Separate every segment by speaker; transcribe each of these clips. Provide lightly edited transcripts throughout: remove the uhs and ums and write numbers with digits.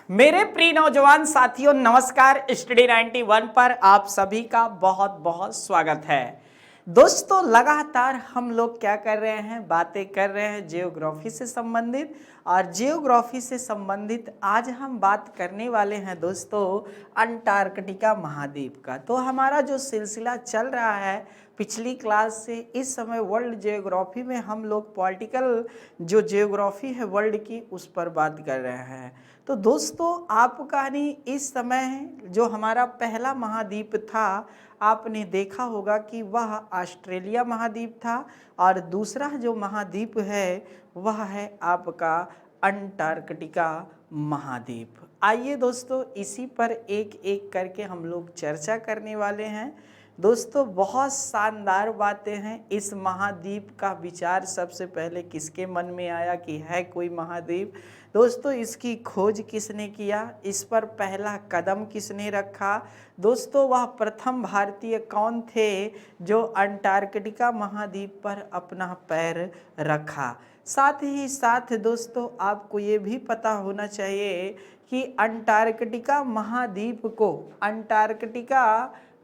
Speaker 1: मेरे प्रिय नौजवान साथियों नमस्कार। स्टडी 91 पर आप सभी का बहुत बहुत स्वागत है। दोस्तों लगातार हम लोग क्या कर रहे हैं, बातें कर रहे हैं जियोग्राफी से संबंधित। और जियोग्राफी से संबंधित आज हम बात करने वाले हैं दोस्तों अंटार्कटिका महाद्वीप का। तो हमारा जो सिलसिला चल रहा है पिछली क्लास से इस समय वर्ल्ड जियोग्राफी में हम लोग पॉलिटिकल जो जियोग्राफी है वर्ल्ड की उस पर बात कर रहे हैं। तो दोस्तों आपका नहीं, इस समय जो हमारा पहला महाद्वीप था आपने देखा होगा कि वह ऑस्ट्रेलिया महाद्वीप था और दूसरा जो महाद्वीप है वह है आपका अंटार्कटिका महाद्वीप। आइए दोस्तों इसी पर एक एक करके हम लोग चर्चा करने वाले हैं। दोस्तों बहुत शानदार बातें हैं। इस महाद्वीप का विचार सबसे पहले किसके मन में आया कि है कोई महाद्वीप? दोस्तों इसकी खोज किसने किया, इस पर पहला कदम किसने रखा? दोस्तों वह प्रथम भारतीय कौन थे जो अंटार्कटिका महाद्वीप पर अपना पैर रखा? साथ ही साथ दोस्तों आपको ये भी पता होना चाहिए कि अंटार्कटिका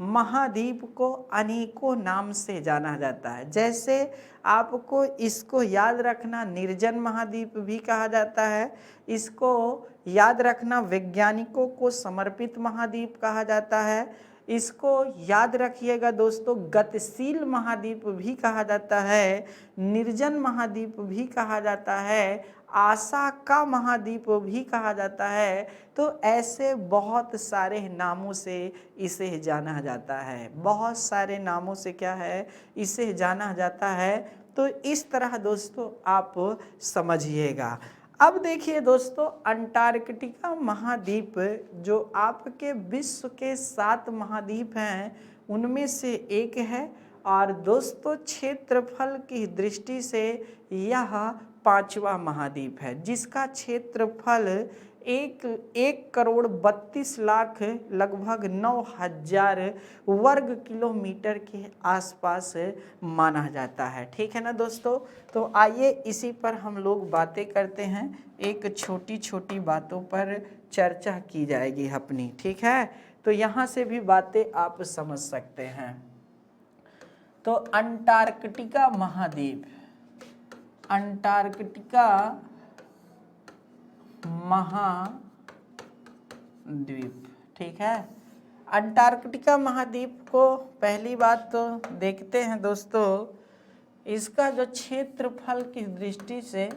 Speaker 1: महाद्वीप को अनेकों नाम से जाना जाता है। जैसे आपको इसको याद रखना निर्जन महाद्वीप भी कहा जाता है, इसको याद रखना वैज्ञानिकों को समर्पित महाद्वीप कहा जाता है, इसको याद रखिएगा दोस्तों गतिशील महाद्वीप भी कहा जाता है, निर्जन महाद्वीप भी कहा जाता है, आशा का महाद्वीप भी कहा जाता है। तो ऐसे बहुत सारे नामों से इसे जाना जाता है, बहुत सारे नामों से क्या है इसे जाना जाता है। तो इस तरह दोस्तों आप समझिएगा। अब देखिए दोस्तों अंटार्कटिका महाद्वीप जो आपके विश्व के 7 महाद्वीप हैं उनमें से एक है और दोस्तों क्षेत्रफल की दृष्टि से यह 5वां महाद्वीप है जिसका क्षेत्रफल 1,32,00,000 लगभग 9,000 वर्ग किलोमीटर के आसपास माना जाता है। ठीक है ना दोस्तों? तो आइए इसी पर हम लोग बातें करते हैं। एक छोटी छोटी बातों पर चर्चा की जाएगी अपनी, ठीक है? तो यहाँ से भी बातें आप समझ सकते हैं। तो अंटार्कटिका महाद्वीप ठीक है। अंटार्कटिका महाद्वीप को पहली बात तो देखते हैं दोस्तों, इसका जो क्षेत्रफल की दृष्टि से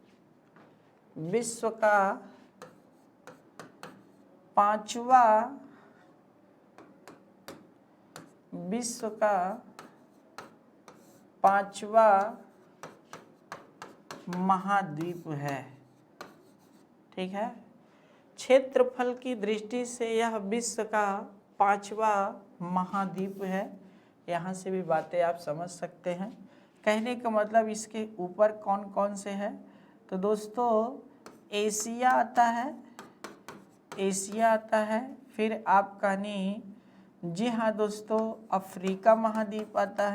Speaker 1: यह विश्व का 5वां महाद्वीप है। ठीक है, क्षेत्रफल की दृष्टि से यह विश्व का 5वां महाद्वीप है। यहाँ से भी बातें आप समझ सकते हैं। कहने का मतलब इसके ऊपर कौन कौन से हैं? तो दोस्तों एशिया आता है, फिर आपका नहीं, जी हाँ दोस्तों अफ्रीका महाद्वीप आता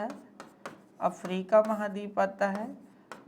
Speaker 1: है,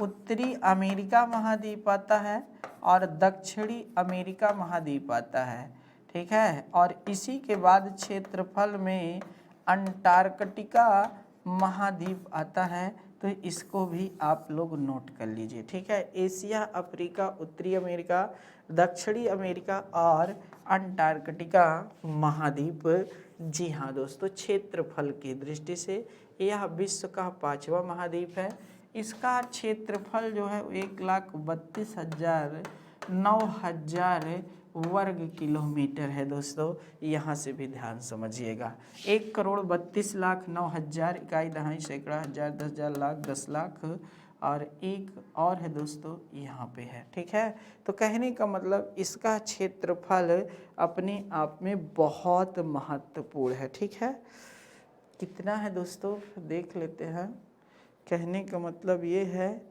Speaker 1: उत्तरी अमेरिका महाद्वीप आता है और दक्षिणी अमेरिका महाद्वीप आता है। ठीक है, और इसी के बाद क्षेत्रफल में अंटार्कटिका महाद्वीप आता है। तो इसको भी आप लोग नोट कर लीजिए। ठीक है, एशिया, अफ्रीका, उत्तरी अमेरिका, दक्षिणी अमेरिका और अंटार्कटिका महाद्वीप। जी हाँ दोस्तों, क्षेत्रफल की दृष्टि से यह विश्व का 5वां महाद्वीप है। इसका क्षेत्रफल जो है 1,32,000 9,000 वर्ग किलोमीटर है दोस्तों। यहाँ से भी ध्यान समझिएगा। 1,32,09,000 इकाई दहाई सैकड़ा हजार 10,000 लाख 10 लाख और एक और है दोस्तों यहाँ पे है। ठीक है, तो कहने का मतलब इसका क्षेत्रफल अपने आप में बहुत महत्वपूर्ण है। ठीक है, कितना है दोस्तों देख लेते हैं। कहने का मतलब ये है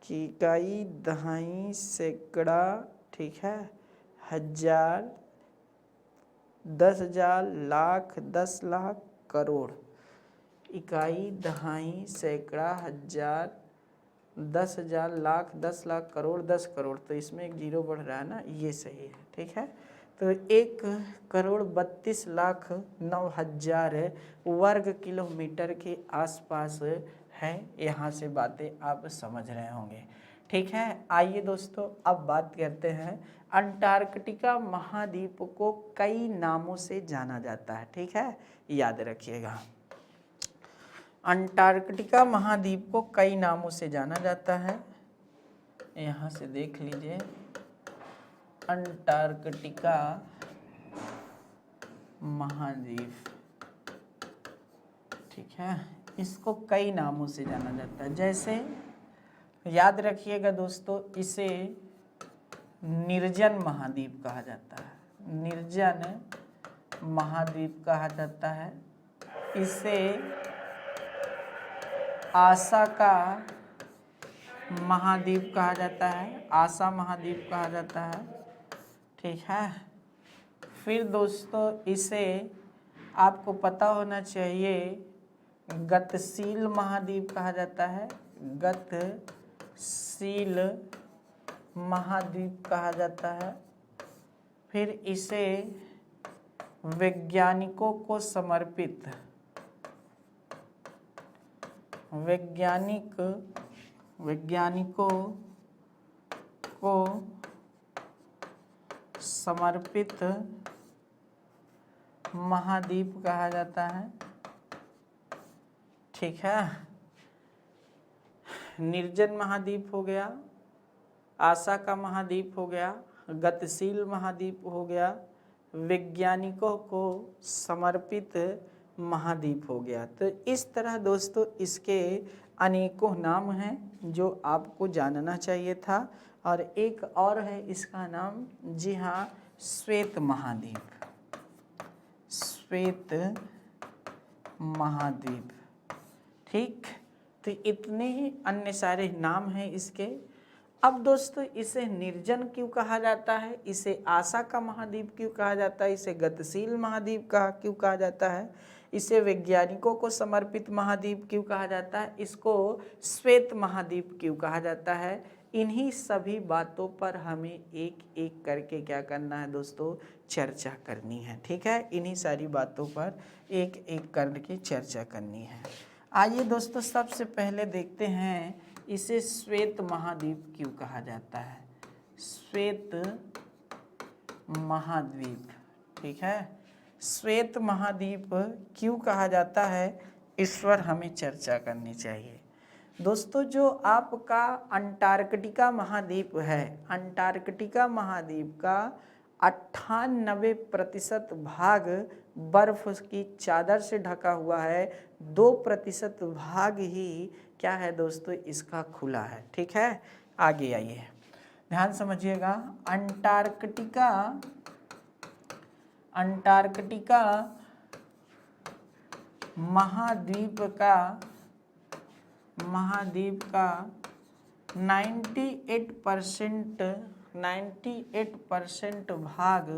Speaker 1: कि इकाई दहाई सैकड़ा, ठीक है, हजार, 10,000, लाख, 10 लाख, करोड़, इकाई, दहाई, सैकड़ा, हजार, 10,000, लाख, 10 लाख, करोड़, 10 करोड़। तो इसमें एक जीरो बढ़ रहा है ना, ये सही है। ठीक है, तो 1,32,09,000 वर्ग किलोमीटर के आसपास है। यहाँ से बातें आप समझ रहे होंगे। ठीक है, आइए दोस्तों अब बात करते हैं। अंटार्कटिका महाद्वीप को कई नामों से जाना जाता है। ठीक है, याद रखिएगा, अंटार्कटिका महाद्वीप को कई नामों से जाना जाता है। यहाँ से देख लीजिए, अंटार्कटिका महाद्वीप, ठीक है, इसको कई नामों से जाना जाता है। जैसे याद रखिएगा दोस्तों, इसे निर्जन महाद्वीप कहा जाता है, निर्जन महाद्वीप कहा जाता है। इसे आशा का महाद्वीप कहा जाता है, आशा महाद्वीप कहा जाता है। ठीक है, फिर दोस्तों इसे आपको पता होना चाहिए गतिशील महाद्वीप कहा जाता है, गतिशील महाद्वीप कहा जाता है। फिर इसे वैज्ञानिकों को समर्पित, वैज्ञानिकों को समर्पित महाद्वीप कहा जाता है। ठीक है, निर्जन महाद्वीप हो गया, आशा का महाद्वीप हो गया, गतिशील महाद्वीप हो गया, वैज्ञानिकों को समर्पित महाद्वीप हो गया। तो इस तरह दोस्तों इसके अनेकों नाम हैं जो आपको जानना चाहिए था। और एक और है इसका नाम, जी हाँ, श्वेत महाद्वीप, श्वेत महाद्वीप। ठीक, तो इतने ही अन्य सारे नाम हैं इसके। अब दोस्तों इसे निर्जन क्यों कहा जाता है, इसे आशा का महाद्वीप क्यों कहा जाता है, इसे गतिशील महाद्वीप क्यों कहा जाता है, इसे वैज्ञानिकों को समर्पित महाद्वीप क्यों कहा जाता है, इसको श्वेत महाद्वीप क्यों कहा जाता है, इन्हीं सभी बातों पर हमें एक एक करके क्या करना है दोस्तों, चर्चा करनी है। ठीक है, इन्हीं सारी बातों पर एक एक करके चर्चा करनी है। आइए दोस्तों सबसे पहले देखते हैं इसे श्वेत महाद्वीप क्यों कहा जाता है, श्वेत महाद्वीप। ठीक है, श्वेत महाद्वीप क्यों कहा जाता है, इस पर हमें चर्चा करनी चाहिए। दोस्तों जो आपका अंटार्कटिका महाद्वीप है, अंटार्कटिका महाद्वीप का 98% भाग बर्फ की चादर से ढका हुआ है, 2% भाग ही क्या है दोस्तों, इसका खुला है। ठीक है, आगे आइए, ध्यान समझिएगा। अंटार्कटिका महाद्वीप का 98% भाग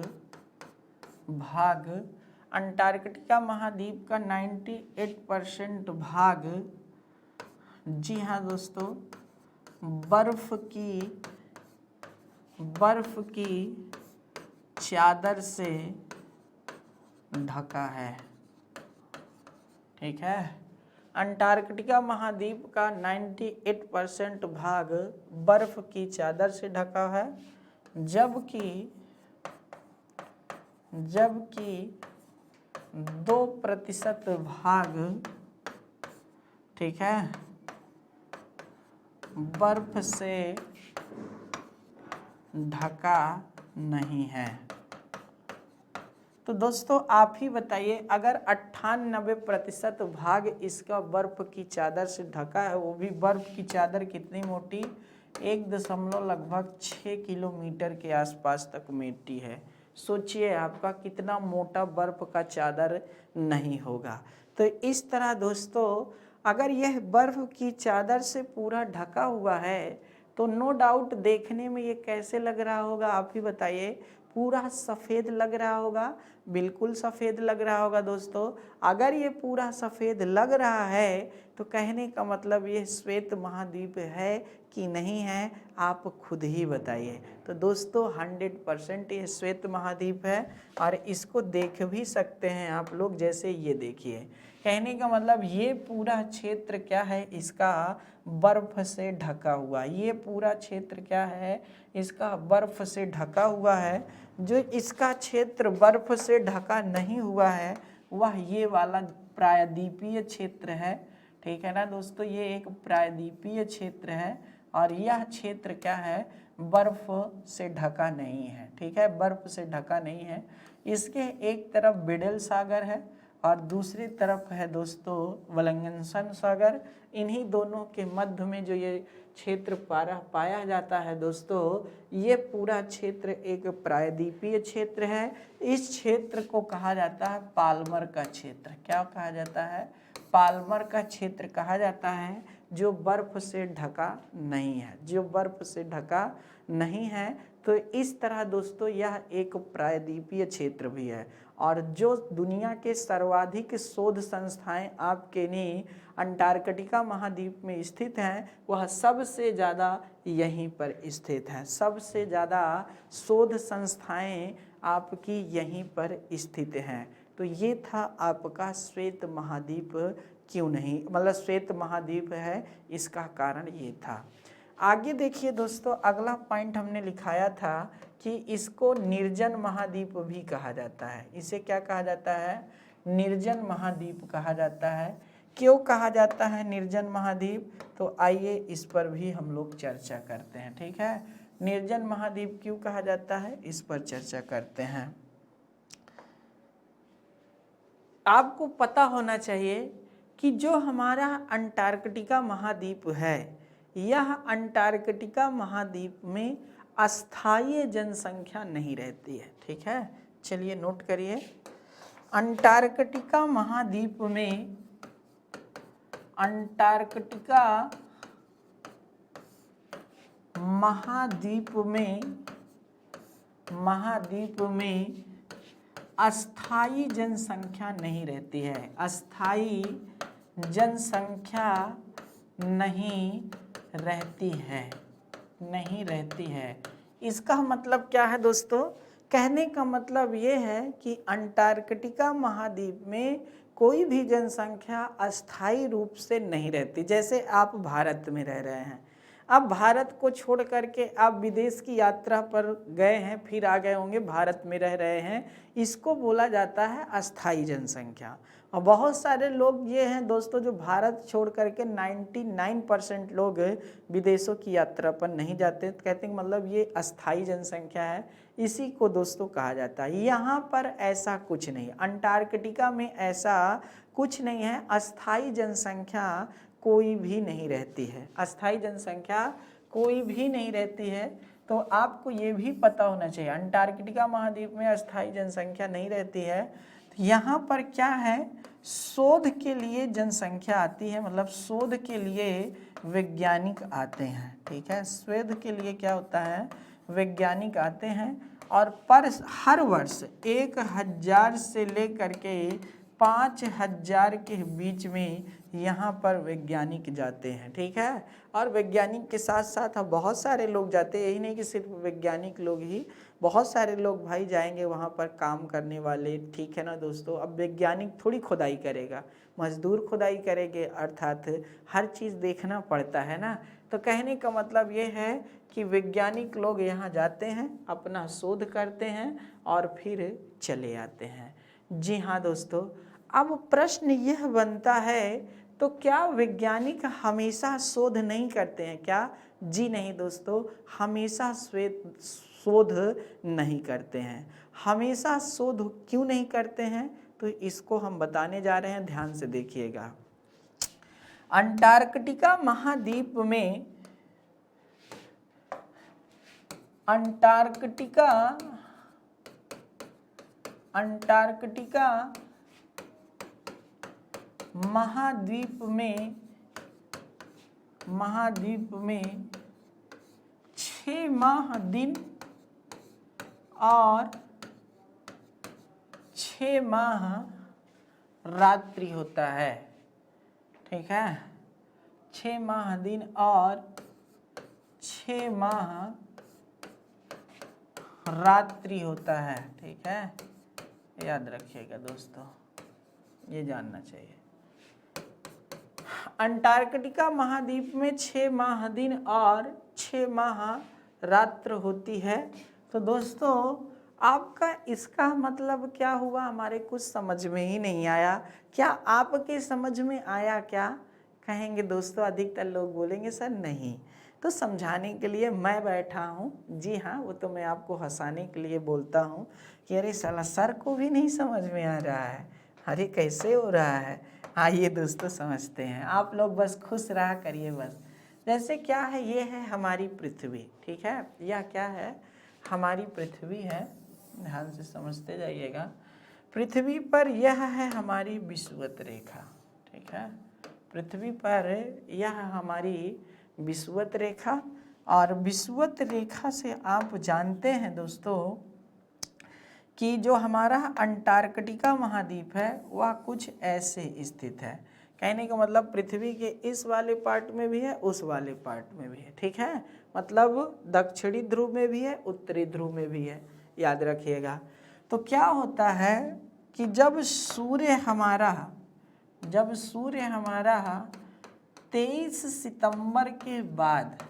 Speaker 1: अंटार्कटिका महाद्वीप का 98% भाग, जी हाँ दोस्तों, बर्फ की चादर से ढका है। ठीक है, अंटार्कटिका महाद्वीप का 98% भाग बर्फ की चादर से ढका है, जबकि 2% भाग, ठीक है, बर्फ से ढका नहीं है। तो दोस्तों आप ही बताइए, अगर 98% भाग इसका बर्फ की चादर से ढका है, वो भी बर्फ की चादर कितनी मोटी, 1.6 किलोमीटर के आसपास तक मोटी है। सोचिए आपका कितना मोटा बर्फ का चादर नहीं होगा। तो इस तरह दोस्तों अगर यह बर्फ की चादर से पूरा ढका हुआ है तो नो डाउट देखने में ये कैसे लग रहा होगा, आप ही बताइए, पूरा सफ़ेद लग रहा होगा, बिल्कुल सफ़ेद लग रहा होगा दोस्तों। अगर ये पूरा सफ़ेद लग रहा है तो कहने का मतलब ये श्वेत महाद्वीप है कि नहीं है, आप खुद ही बताइए। तो दोस्तों 100% ये श्वेत महाद्वीप है और इसको देख भी सकते हैं आप लोग, जैसे ये देखिए। कहने का मतलब ये पूरा क्षेत्र क्या है, इसका बर्फ से ढका हुआ। ये पूरा क्षेत्र क्या है, इसका बर्फ से ढका हुआ है। जो इसका क्षेत्र बर्फ से ढका नहीं हुआ है वह ये वाला प्रायद्वीपीय क्षेत्र है। ठीक है ना दोस्तों, ये एक प्रायद्वीपीय क्षेत्र है और यह क्षेत्र क्या है, बर्फ से ढका नहीं है। ठीक है, बर्फ से ढका नहीं है। इसके एक तरफ बिडल सागर है और दूसरी तरफ है दोस्तों वलंगनसन सागर। इन्हीं दोनों के मध्य में जो ये क्षेत्र पाया जाता है दोस्तों, ये पूरा क्षेत्र एक प्रायद्वीपीय क्षेत्र है। इस क्षेत्र को कहा जाता है पाल्मर का क्षेत्र। क्या कहा जाता है, पाल्मर का क्षेत्र कहा जाता है, जो बर्फ से ढका नहीं है, जो बर्फ से ढका नहीं है। तो इस तरह दोस्तों यह एक प्रायद्वीपीय क्षेत्र भी है। और जो दुनिया के सर्वाधिक शोध संस्थाएं आपके नहीं अंटार्कटिका महाद्वीप में स्थित हैं, वह सबसे ज़्यादा यहीं पर स्थित हैं। सबसे ज़्यादा शोध संस्थाएं आपकी यहीं पर स्थित हैं। तो ये था आपका श्वेत महाद्वीप क्यों नहीं, मतलब श्वेत महाद्वीप है, इसका कारण ये था। आगे देखिए दोस्तों, अगला पॉइंट हमने लिखाया था कि इसको निर्जन महाद्वीप भी कहा जाता है। इसे क्या कहा जाता है, निर्जन महाद्वीप कहा जाता है। क्यों कहा जाता है निर्जन महाद्वीप, तो आइए इस पर भी हम लोग चर्चा करते हैं। ठीक है, निर्जन महाद्वीप क्यों कहा जाता है, इस पर चर्चा करते हैं। आपको पता होना चाहिए कि जो हमारा अंटार्कटिका महाद्वीप है, यह अंटार्कटिका महाद्वीप में अस्थायी जनसंख्या नहीं रहती है। ठीक है, चलिए नोट करिए। अंटार्कटिका महाद्वीप में, अंटार्कटिका महाद्वीप में अस्थायी जनसंख्या नहीं रहती है। अस्थायी जनसंख्या नहीं रहती है। इसका मतलब क्या है दोस्तों, कहने का मतलब ये है कि अंटार्कटिका महाद्वीप में कोई भी जनसंख्या अस्थायी रूप से नहीं रहती। जैसे आप भारत में रह रहे हैं, अब भारत को छोड़ करके आप विदेश की यात्रा पर गए हैं, फिर आ गए होंगे, भारत में रह रहे हैं, इसको बोला जाता है अस्थायी जनसंख्या। और बहुत सारे लोग ये हैं दोस्तों जो भारत छोड़ करके 99% लोग विदेशों की यात्रा पर नहीं जाते, तो कहते हैं मतलब ये अस्थायी जनसंख्या है, इसी को दोस्तों कहा जाता है। यहाँ पर ऐसा कुछ नहीं, अंटार्कटिका में ऐसा कुछ नहीं है, अस्थायी जनसंख्या कोई भी नहीं रहती है। अस्थायी जनसंख्या कोई भी नहीं रहती है। तो आपको ये भी पता होना चाहिए अंटार्कटिका महाद्वीप में अस्थायी जनसंख्या नहीं रहती है। तो यहाँ पर क्या है, शोध के लिए जनसंख्या आती है, मतलब शोध के लिए वैज्ञानिक आते हैं। ठीक है, शोध के लिए क्या होता है, वैज्ञानिक आते हैं। और पर हर वर्ष 1000 से लेकर के 5000 के बीच में यहाँ पर वैज्ञानिक जाते हैं। ठीक है, और वैज्ञानिक के साथ साथ बहुत सारे लोग जाते हैं, यही नहीं कि सिर्फ वैज्ञानिक लोग ही, बहुत सारे लोग भाई जाएंगे वहाँ पर काम करने वाले। ठीक है ना दोस्तों, अब वैज्ञानिक थोड़ी खुदाई करेगा, मजदूर खुदाई करेंगे, अर्थात हर चीज़ देखना पड़ता है ना। तो कहने का मतलब ये है कि वैज्ञानिक लोग यहाँ जाते हैं, अपना शोध करते हैं और फिर चले आते हैं। जी हाँ दोस्तों, अब प्रश्न यह बनता है, तो क्या वैज्ञानिक हमेशा शोध नहीं करते हैं क्या? जी नहीं दोस्तों, हमेशा शोध नहीं करते हैं। हमेशा शोध क्यों नहीं करते हैं, तो इसको हम बताने जा रहे हैं, ध्यान से देखिएगा। अंटार्कटिका महाद्वीप में अंटार्कटिका महाद्वीप में 6 माह दिन और 6 माह रात्रि होता है। ठीक है, 6 माह दिन और 6 माह रात्रि होता है। ठीक है, याद रखिएगा दोस्तों, ये जानना चाहिए। अंटार्कटिका महाद्वीप में 6 माह दिन और 6 माह रात्र होती है। तो दोस्तों आपका इसका मतलब क्या हुआ, हमारे कुछ समझ में ही नहीं आया। क्या आपके समझ में आया क्या? कहेंगे दोस्तों, अधिकतर लोग बोलेंगे सर नहीं। तो समझाने के लिए मैं बैठा हूँ। जी हाँ, वो तो मैं आपको हंसाने के लिए बोलता हूँ कि अरे साला सर को भी नहीं समझ में आ रहा है, अरे कैसे हो रहा है। आइए दोस्तों समझते हैं, आप लोग बस खुश रहा करिए बस। जैसे क्या है, ये है हमारी पृथ्वी। ठीक है, यह क्या है, हमारी पृथ्वी है। ध्यान से समझते जाइएगा। पृथ्वी पर यह है हमारी विषुवत रेखा। ठीक है, पृथ्वी पर यह हमारी विषुवत रेखा, और विषुवत रेखा से आप जानते हैं दोस्तों कि जो हमारा अंटार्कटिका महाद्वीप है वह कुछ ऐसे स्थित है। कहने का मतलब पृथ्वी के इस वाले पार्ट में भी है, उस वाले पार्ट में भी है। ठीक है, मतलब दक्षिणी ध्रुव में भी है, उत्तरी ध्रुव में भी है, याद रखिएगा। तो क्या होता है कि जब सूर्य हमारा 23 सितंबर के बाद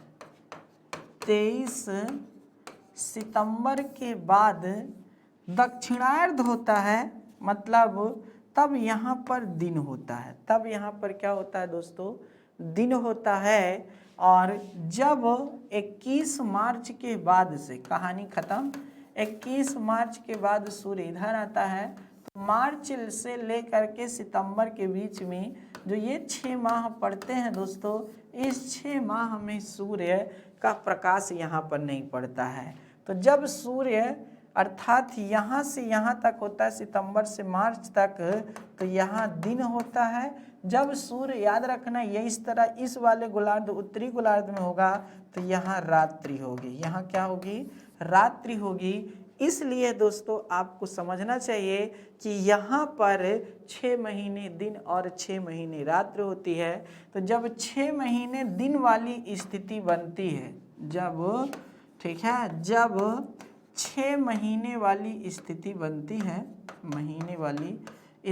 Speaker 1: 23 सितंबर के बाद दक्षिणार्ध होता है, मतलब तब यहाँ पर दिन होता है। तब यहाँ पर क्या होता है दोस्तों, दिन होता है। और जब 21 मार्च के बाद से कहानी खत्म, 21 मार्च के बाद सूर्य इधर आता है, तो मार्च से लेकर के सितंबर के बीच में जो ये 6 माह पड़ते हैं दोस्तों, इस 6 माह में सूर्य का प्रकाश यहाँ पर नहीं पड़ता है। तो जब सूर्य अर्थात यहाँ से यहाँ तक होता है, सितंबर से मार्च तक, तो यहाँ दिन होता है। जब सूर्य, याद रखना, ये इस तरह इस वाले गोलार्ध उत्तरी गोलार्ध में होगा तो यहाँ रात्रि होगी। यहाँ क्या होगी, रात्रि होगी। इसलिए दोस्तों आपको समझना चाहिए कि यहाँ पर 6 महीने दिन और 6 महीने रात्र होती है। तो जब 6 महीने दिन वाली स्थिति बनती है, जब, ठीक है, जब 6 महीने वाली स्थिति बनती है, महीने वाली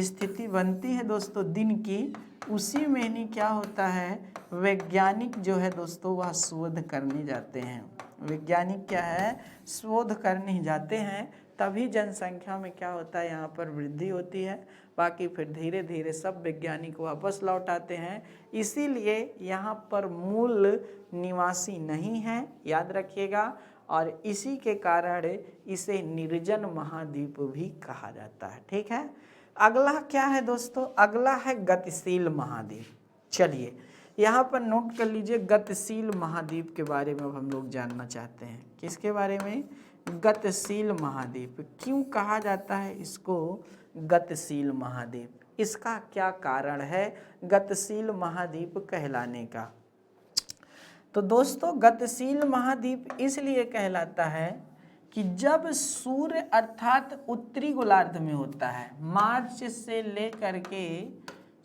Speaker 1: स्थिति बनती है दोस्तों दिन की, उसी महीने क्या होता है, वैज्ञानिक जो है दोस्तों वह शोध करने जाते हैं। वैज्ञानिक क्या है, शोध करने जाते हैं, तभी जनसंख्या में क्या होता है, यहाँ पर वृद्धि होती है। बाकी फिर धीरे धीरे सब वैज्ञानिक वापस लौट आते हैं। इसीलिए यहाँ पर मूल निवासी नहीं है, याद रखिएगा। और इसी के कारण इसे निर्जन महाद्वीप भी कहा जाता है। ठीक है, अगला क्या है दोस्तों, अगला है गतिशील महाद्वीप। चलिए यहाँ पर नोट कर लीजिए, गतिशील महाद्वीप के बारे में अब हम लोग जानना चाहते हैं। किसके बारे में, गतिशील महाद्वीप। क्यों कहा जाता है इसको गतिशील महाद्वीप, इसका क्या कारण है गतिशील महाद्वीप कहलाने का? तो दोस्तों गतिशील महाद्वीप इसलिए कहलाता है कि जब सूर्य अर्थात उत्तरी गोलार्ध में होता है, मार्च से लेकर के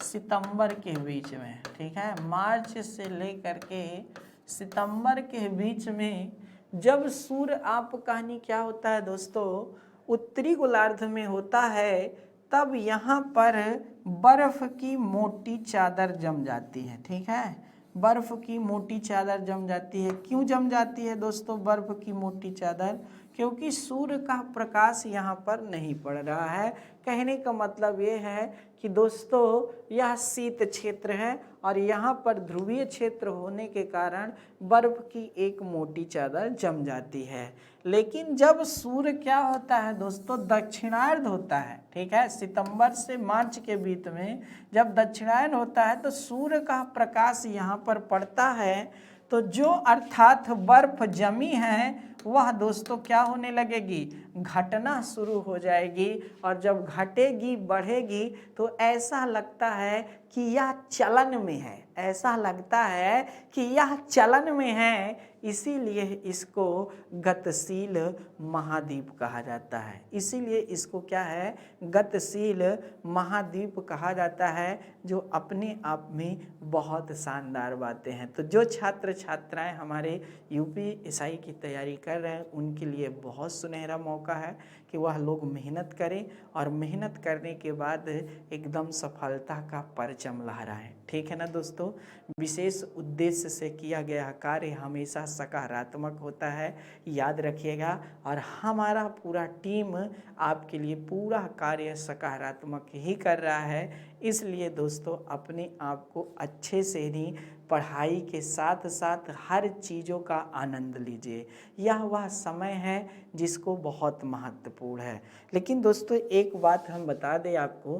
Speaker 1: सितंबर के बीच में, ठीक है, मार्च से लेकर के सितंबर के बीच में जब सूर्य, आप कहानी क्या होता है दोस्तों, उत्तरी गोलार्ध में होता है, तब यहाँ पर बर्फ की मोटी चादर जम जाती है। ठीक है, बर्फ की मोटी चादर जम जाती है। क्यों जम जाती है दोस्तों बर्फ की मोटी चादर? क्योंकि सूर्य का प्रकाश यहाँ पर नहीं पड़ रहा है। कहने का मतलब ये है कि दोस्तों यह शीत क्षेत्र है और यहाँ पर ध्रुवीय क्षेत्र होने के कारण बर्फ की एक मोटी चादर जम जाती है। लेकिन जब सूर्य क्या होता है दोस्तों, दक्षिणार्ध होता है, ठीक है, सितंबर से मार्च के बीच में जब दक्षिणायन होता है तो सूर्य का प्रकाश यहाँ पर पड़ता है, तो जो अर्थात बर्फ जमी है वह दोस्तों क्या होने लगेगी, घटना शुरू हो जाएगी, और जब घटेगी बढ़ेगी तो ऐसा लगता है कि यह चलन में है, ऐसा लगता है कि यह चलन में है। इसीलिए इसको गतिशील महाद्वीप कहा जाता है। इसीलिए इसको क्या है, गतिशील महाद्वीप कहा जाता है, जो अपने आप में बहुत शानदार बातें हैं। तो जो छात्र छात्राएं हमारे यूपीएससी की तैयारी कर रहे हैं, उनके लिए बहुत सुनहरा मौका है कि वह लोग मेहनत करें, और मेहनत करने के बाद एकदम सफलता का परचम लहराएं। ठीक है ना दोस्तों। विशेष उद्देश्य से किया गया कार्य हमेशा सकारात्मक होता है, याद रखिएगा। और हमारा पूरा टीम आपके लिए पूरा कार्य सकारात्मक ही कर रहा है। इसलिए दोस्तों अपने आप को अच्छे से ही पढ़ाई के साथ साथ हर चीज़ों का आनंद लीजिए। यह वह समय है जिसको बहुत महत्वपूर्ण है। लेकिन दोस्तों एक बात हम बता दें आपको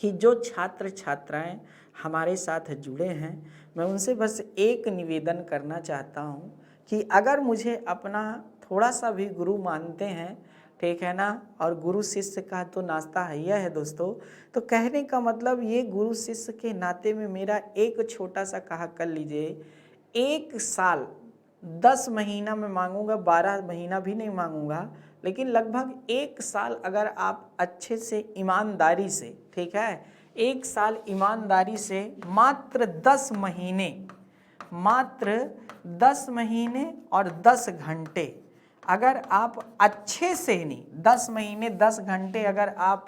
Speaker 1: कि जो छात्र छात्राएं हमारे साथ जुड़े हैं, मैं उनसे बस एक निवेदन करना चाहता हूं कि अगर मुझे अपना थोड़ा सा भी गुरु मानते हैं, ठीक है ना, और गुरु शिष्य का तो नाता है यह है दोस्तों, तो कहने का मतलब ये गुरु शिष्य के नाते में मेरा एक छोटा सा कहा कर लीजिए, 1 साल 10 महीना में मांगूंगा, 12 महीना भी नहीं मांगूंगा, लेकिन लगभग 1 साल अगर आप अच्छे से ईमानदारी से, ठीक है, 1 साल ईमानदारी से मात्र 10 महीने और 10 घंटे अगर आप अच्छे से, नहीं 10 महीने 10 घंटे अगर आप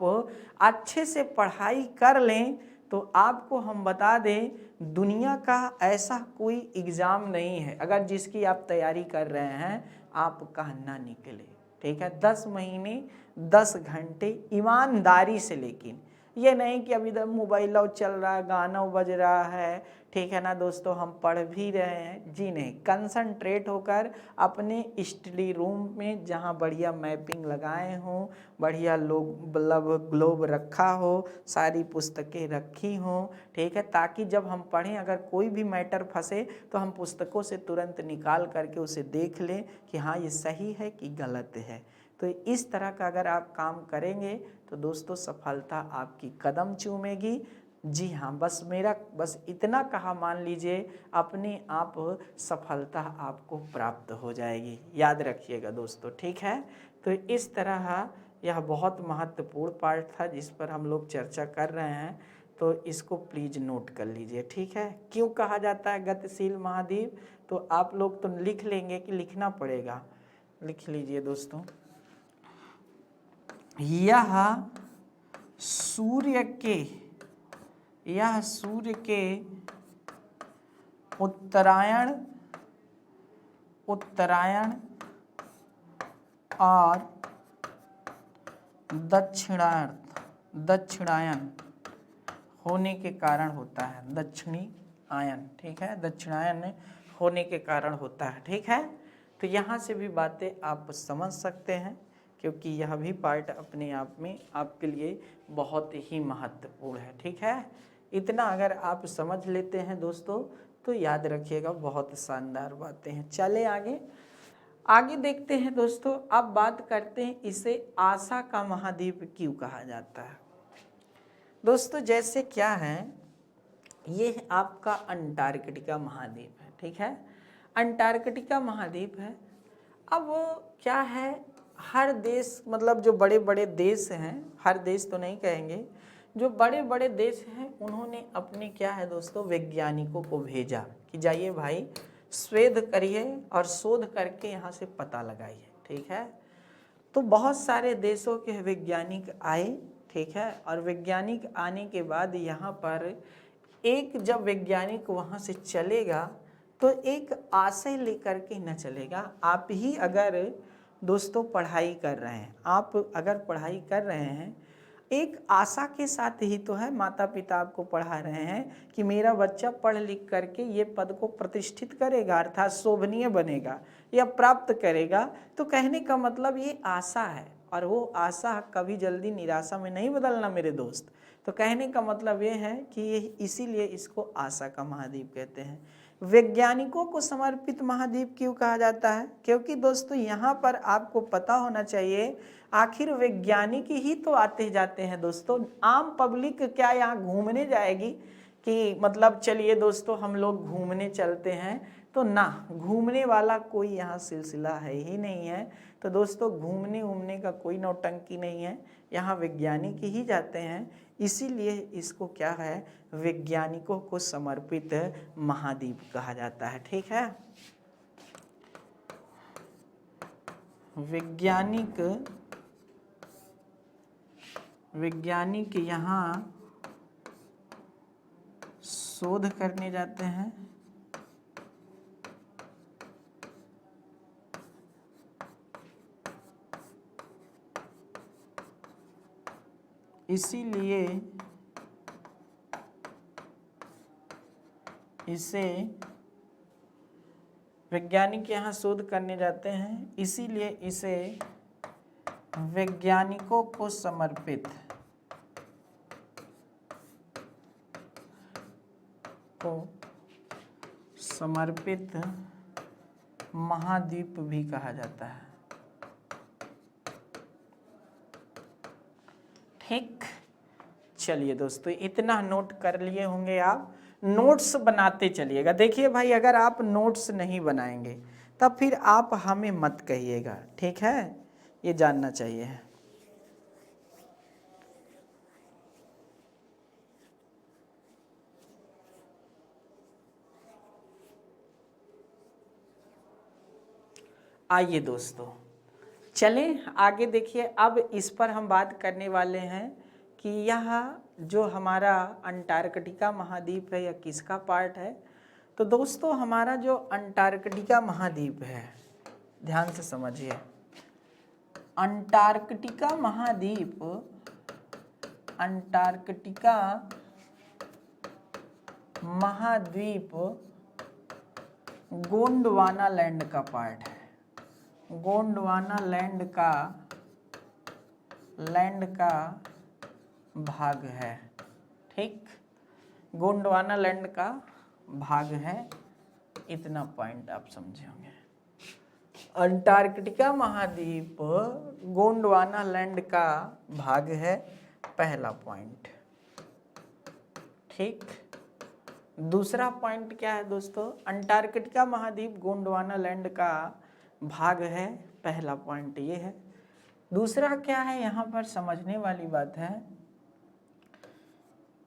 Speaker 1: अच्छे से पढ़ाई कर लें, तो आपको हम बता दें दुनिया का ऐसा कोई एग्ज़ाम नहीं है अगर जिसकी आप तैयारी कर रहे हैं आपका ना निकले। ठीक है, 10 महीने 10 घंटे ईमानदारी से, लेकिन ये नहीं कि अभी तक मोबाइल चल रहा है, गाना बज रहा है, ठीक है ना दोस्तों, हम पढ़ भी रहे हैं, जी नहीं, कंसंट्रेट होकर अपने स्टडी रूम में जहाँ बढ़िया मैपिंग लगाए हों, बढ़िया लोग मतलब ग्लोब रखा हो, सारी पुस्तकें रखी हों, ठीक है, ताकि जब हम पढ़ें अगर कोई भी मैटर फंसे तो हम पुस्तकों से तुरंत निकाल करके उसे देख लें कि हाँ ये सही है कि गलत है। तो इस तरह का अगर आप काम करेंगे तो दोस्तों सफलता आपकी कदम चूमेगी। जी हाँ, बस इतना कहा मान लीजिए, अपने आप सफलता आपको प्राप्त हो जाएगी, याद रखिएगा दोस्तों। ठीक है, तो इस तरह यह बहुत महत्वपूर्ण पार्ट था जिस पर हम लोग चर्चा कर रहे हैं, तो इसको प्लीज़ नोट कर लीजिए। ठीक है, क्यों कहा जाता है गतिशील महाद्वीप, तो आप लोग तो लिख लेंगे कि लिखना पड़ेगा, लिख लीजिए दोस्तों। यह सूर्य के उत्तरायण और दक्षिणायन होने के कारण होता है, दक्षिणी आयन, ठीक है, दक्षिणायन होने के कारण होता है। ठीक है, तो यहाँ से भी बातें आप समझ सकते हैं, क्योंकि यह भी पार्ट अपने आप में आपके लिए बहुत ही महत्वपूर्ण है। ठीक है, इतना अगर आप समझ लेते हैं दोस्तों तो याद रखिएगा, बहुत शानदार बातें हैं। चले आगे देखते हैं दोस्तों। अब बात करते हैं इसे आशा का महाद्वीप क्यों कहा जाता है। दोस्तों जैसे क्या है, ये आपका अंटार्कटिका महाद्वीप है, ठीक है, अंटार्कटिका महाद्वीप है। अब क्या है, हर देश, मतलब जो बड़े बड़े देश हैं, हर देश तो नहीं कहेंगे, जो बड़े बड़े देश हैं उन्होंने अपने क्या है दोस्तों वैज्ञानिकों को भेजा कि जाइए भाई शोध करिए और शोध करके यहाँ से पता लगाइए। ठीक है, तो बहुत सारे देशों के वैज्ञानिक आए, ठीक है, और वैज्ञानिक आने के बाद यहाँ पर एक जब वैज्ञानिक वहाँ से चलेगा तो एक आशय लेकर के न चलेगा। आप ही अगर दोस्तों पढ़ाई कर रहे हैं, आप अगर पढ़ाई कर रहे हैं एक आशा के साथ ही तो है, माता पिता आपको पढ़ा रहे हैं कि मेरा बच्चा पढ़ लिख करके ये पद को प्रतिष्ठित करेगा, अर्थात शोभनीय बनेगा या प्राप्त करेगा। तो कहने का मतलब ये आशा है, और वो आशा कभी जल्दी निराशा में नहीं बदलना मेरे दोस्त। तो कहने का मतलब ये है कि ये इसीलिए इसको आशा का महाद्वीप कहते हैं। वैज्ञानिकों को समर्पित महाद्वीप क्यों कहा जाता है? क्योंकि दोस्तों यहाँ पर आपको पता होना चाहिए, आखिर वैज्ञानिक ही तो आते जाते हैं दोस्तों, आम पब्लिक क्या यहाँ घूमने जाएगी कि मतलब चलिए दोस्तों हम लोग घूमने चलते हैं, तो ना, घूमने वाला कोई यहाँ सिलसिला है ही नहीं है। तो दोस्तों घूमने उमने का कोई नौटंकी नहीं है, यहाँ वैज्ञानिक ही जाते हैं, इसीलिए इसको क्या है, वैज्ञानिकों को समर्पित महाद्वीप कहा जाता है। ठीक है, वैज्ञानिक यहाँ शोध करने जाते हैं, इसीलिए इसे वैज्ञानिक यहाँ शोध करने जाते हैं, इसीलिए इसे वैज्ञानिकों को समर्पित महाद्वीप भी कहा जाता है। ठीक, चलिए दोस्तों इतना नोट कर लिए होंगे आप, नोट्स बनाते चलिएगा। देखिए भाई, अगर आप नोट्स नहीं बनाएंगे तब फिर आप हमें मत कहिएगा, ठीक है, ये जानना चाहिए। आइए दोस्तों चलें आगे। देखिए अब इस पर हम बात करने वाले हैं कि यह जो हमारा अंटार्कटिका महाद्वीप है, यह किसका पार्ट है। तो दोस्तों हमारा जो अंटार्कटिका महाद्वीप है, ध्यान से समझिए, अंटार्कटिका महाद्वीप गोंडवाना लैंड का पार्ट है, गोंडवाना लैंड का भाग है। ठीक, गोंडवाना लैंड का भाग है, इतना पॉइंट आप समझे होंगे। अंटार्कटिका महाद्वीप गोंडवाना लैंड का भाग है, पहला पॉइंट। ठीक, दूसरा पॉइंट क्या है दोस्तों, अंटार्कटिका महाद्वीप गोंडवाना लैंड का भाग है, पहला पॉइंट ये है। दूसरा क्या है, यहाँ पर समझने वाली बात है,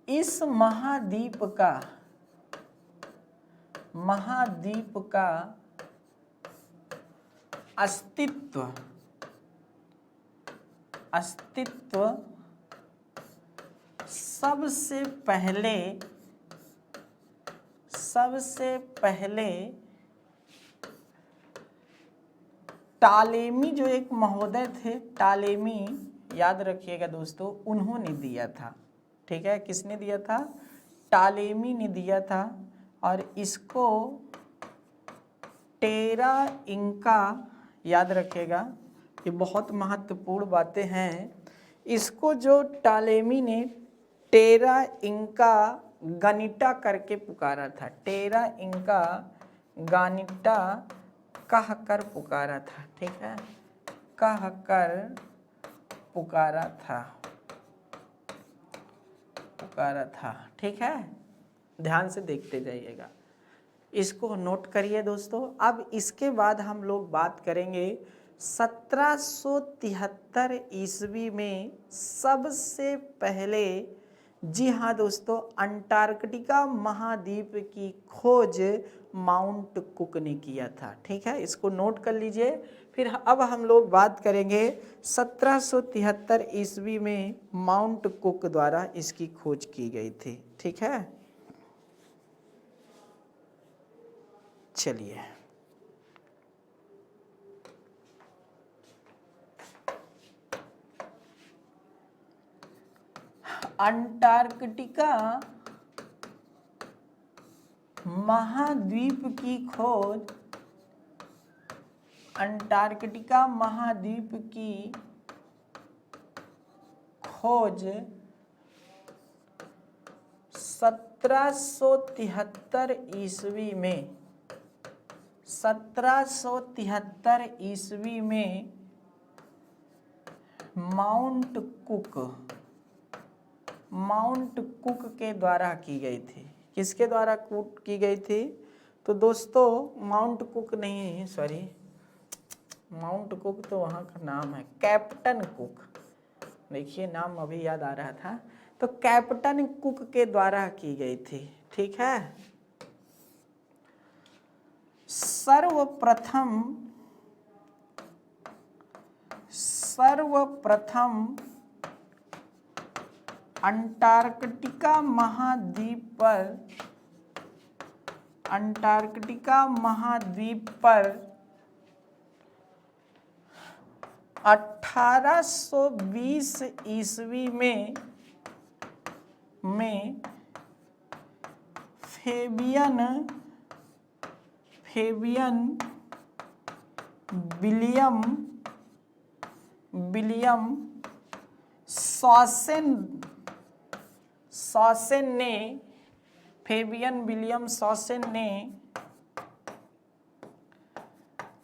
Speaker 1: इस महाद्वीप का अस्तित्व सबसे पहले टालेमी, जो एक महोदय थे टालेमी, याद रखिएगा दोस्तों, उन्होंने दिया था। ठीक है, किसने दिया था, टालेमी ने दिया था। और इसको टेरा इंका, याद रखिएगा, ये बहुत महत्वपूर्ण बातें हैं। इसको जो टालेमी ने टेरा इंका गनिटा करके पुकारा था, टेरा इंका गानिटा कहकर पुकारा था। ठीक है, कहकर पुकारा था। ठीक है, ध्यान से देखते जाइएगा, इसको नोट करिए दोस्तों। अब इसके बाद हम लोग बात करेंगे 1773 ईस्वी में सबसे पहले, जी हाँ दोस्तों, अंटार्कटिका महाद्वीप की खोज माउंट कुक ने किया था। ठीक है, इसको नोट कर लीजिए। फिर अब हम लोग बात करेंगे 1773 ईस्वी में माउंट कुक द्वारा इसकी खोज की गई थी। ठीक है, चलिए अंटार्कटिका महाद्वीप की खोज, अंटार्कटिका महाद्वीप की खोज 1773 ईस्वी में 1773 ईस्वी में माउंट कुक के द्वारा की गई थी। किसके द्वारा की गई थी? तो दोस्तों माउंट कुक नहीं, सॉरी, माउंट कुक तो वहाँ का नाम है, कैप्टन कुक। देखिए नाम अभी याद आ रहा था। तो कैप्टन कुक के द्वारा की गई थी। ठीक है। सर्वप्रथम अंटार्कटिका महाद्वीप पर 1820 ईस्वी में फेबियन विलियम सॉसेन ने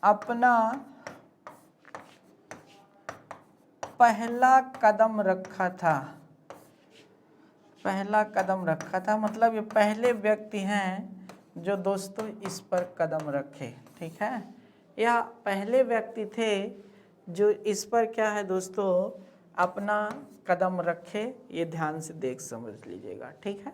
Speaker 1: अपना पहला कदम रखा था। मतलब ये पहले व्यक्ति हैं जो दोस्तों इस पर कदम रखे। ठीक है, यह पहले व्यक्ति थे जो इस पर क्या है दोस्तों अपना कदम रखे। ये ध्यान से देख समझ लीजिएगा। ठीक है,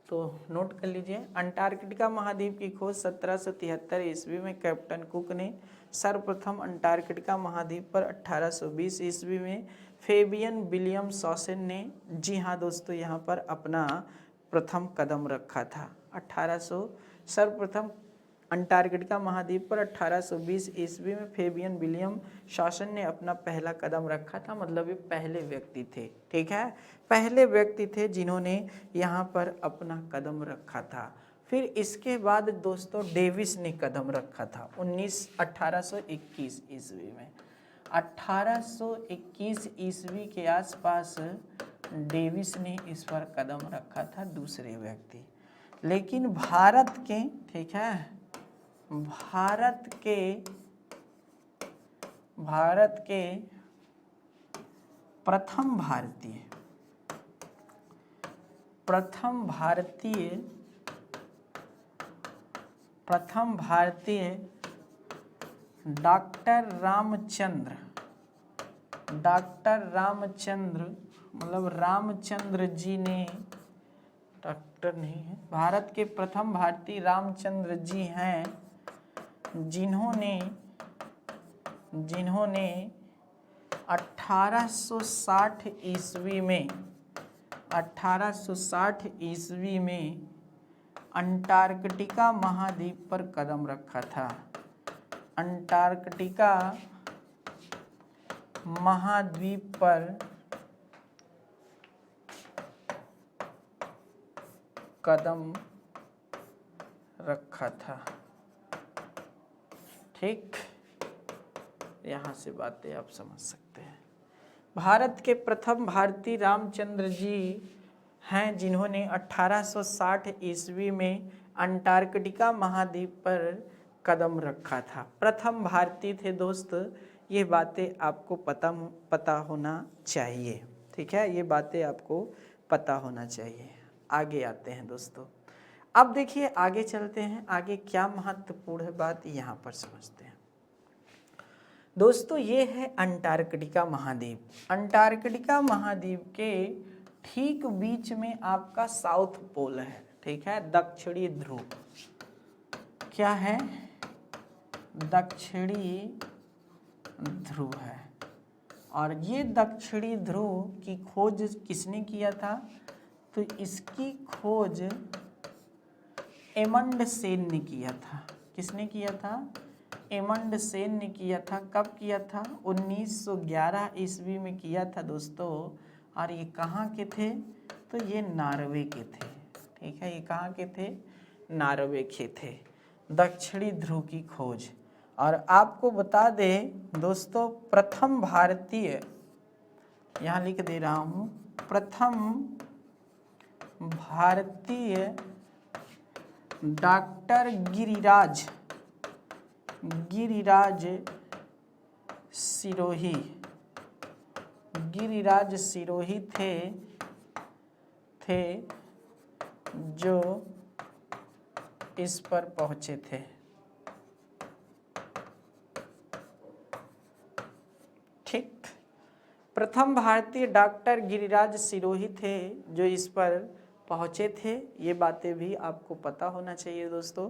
Speaker 1: तो नोट कर लीजिए। अंटार्कटिका महाद्वीप की खोज 1773 ईस्वी में कैप्टन कुक ने सर्वप्रथम अंटार्कटिका महाद्वीप पर 1820 ईस्वी में फेबियन विलियम सॉसेन ने, जी हाँ दोस्तों, यहाँ पर अपना प्रथम कदम रखा था। सर्वप्रथम अंटार्कटिका महाद्वीप पर 1820 ईस्वी में फेबियन विलियम सॉसेन ने अपना पहला कदम रखा था। मतलब ये पहले व्यक्ति थे। ठीक है, पहले व्यक्ति थे जिन्होंने यहाँ पर अपना कदम रखा था। फिर इसके बाद दोस्तों डेविस ने कदम रखा था 1821 ईस्वी में। 1821 ईस्वी के आसपास डेविस ने इस पर कदम रखा था, दूसरे व्यक्ति। लेकिन भारत के, ठीक है, भारत के प्रथम भारतीय डॉक्टर रामचंद्र मतलब रामचंद्र जी ने, डॉक्टर नहीं है, भारत के प्रथम भारतीय रामचंद्र जी हैं जिन्होंने 1860 ईस्वी में अंटार्कटिका महाद्वीप पर कदम रखा था। अंटार्कटिका महाद्वीप पर कदम रखा था। ठीक, यहाँ से बातें आप समझ सकते हैं। भारत के प्रथम भारतीय रामचंद्र जी हैं जिन्होंने 1860 ईस्वी में अंटार्कटिका महाद्वीप पर कदम रखा था। प्रथम भारतीय थे दोस्त। ये बातें आपको पता होना चाहिए। ठीक है, ये बातें आपको पता होना चाहिए। आगे आते हैं दोस्तों। अब देखिए आगे चलते हैं। आगे क्या महत्वपूर्ण है बात यहाँ पर समझते हैं दोस्तों। ये है अंटार्कटिका महाद्वीप। अंटार्कटिका महाद्वीप के ठीक बीच में आपका साउथ पोल है। ठीक है, दक्षिणी ध्रुव। क्या है? दक्षिणी ध्रुव है। और ये दक्षिणी ध्रुव की खोज किसने किया था? तो इसकी खोज एमंड सेन ने किया था। किसने किया था? एमंड सेन ने किया था। कब किया था? 1911 ईस्वी में किया था दोस्तों। और ये कहाँ के थे? तो ये नॉर्वे के थे। ठीक है, ये कहाँ के थे? नॉर्वे के थे। दक्षिणी ध्रुव की खोज। और आपको बता दें दोस्तों, प्रथम भारतीय, यहाँ लिख दे रहा हूँ, प्रथम भारतीय डॉक्टर गिरिराज सिरोही थे जो इस पर पहुंचे थे। ठीक, प्रथम भारतीय डॉक्टर गिरिराज सिरोही थे जो इस पर पहुंचे थे। ये बातें भी आपको पता होना चाहिए दोस्तों।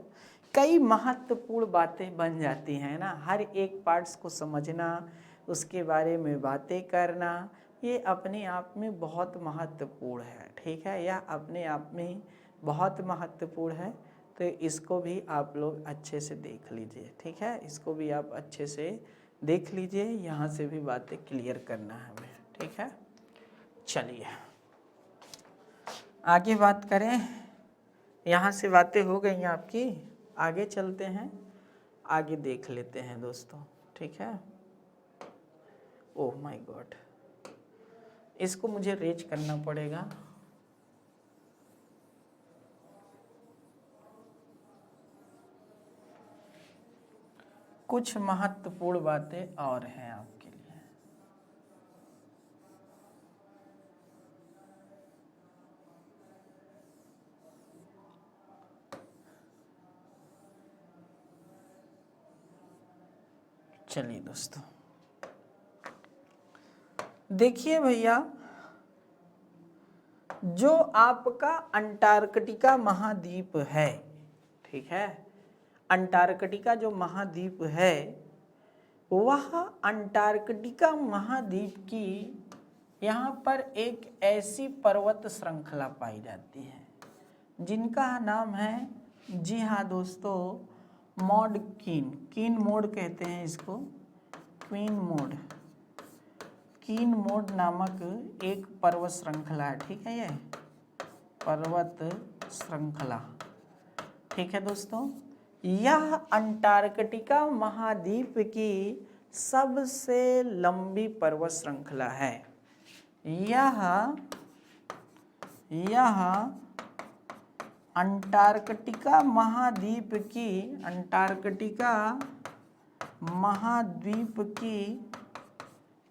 Speaker 1: कई महत्वपूर्ण बातें बन जाती हैं ना, हर एक पार्ट्स को समझना, उसके बारे में बातें करना, ये अपने आप में बहुत महत्वपूर्ण है। ठीक है, यह अपने आप में बहुत महत्वपूर्ण है, तो इसको भी आप लोग अच्छे से देख लीजिए। ठीक है, इसको भी आप अच्छे से देख लीजिए, यहाँ से भी बातें क्लियर करना है हमें। ठीक है, चलिए आगे बात करें। यहाँ से बातें हो गई आपकी, आगे चलते हैं, आगे देख लेते हैं दोस्तों। ठीक है, ओह माय गॉड, इसको मुझे रेज करना पड़ेगा। कुछ महत्वपूर्ण बातें और हैं आपके लिए। चलिए दोस्तों, देखिए भैया, जो आपका अंटार्कटिका महाद्वीप है, ठीक है, अंटार्कटिका जो महाद्वीप है, वह अंटार्कटिका महाद्वीप की यहाँ पर एक ऐसी पर्वत श्रृंखला पाई जाती है जिनका नाम है, जी हाँ दोस्तों, कीन मोड कहते हैं इसको, कीन मोड नामक एक पर्वत श्रृंखला है। ठीक है, ये पर्वत श्रृंखला, ठीक है दोस्तों, यह अंटार्कटिका महाद्वीप की सबसे लंबी पर्वत श्रृंखला है। यह अंटार्कटिका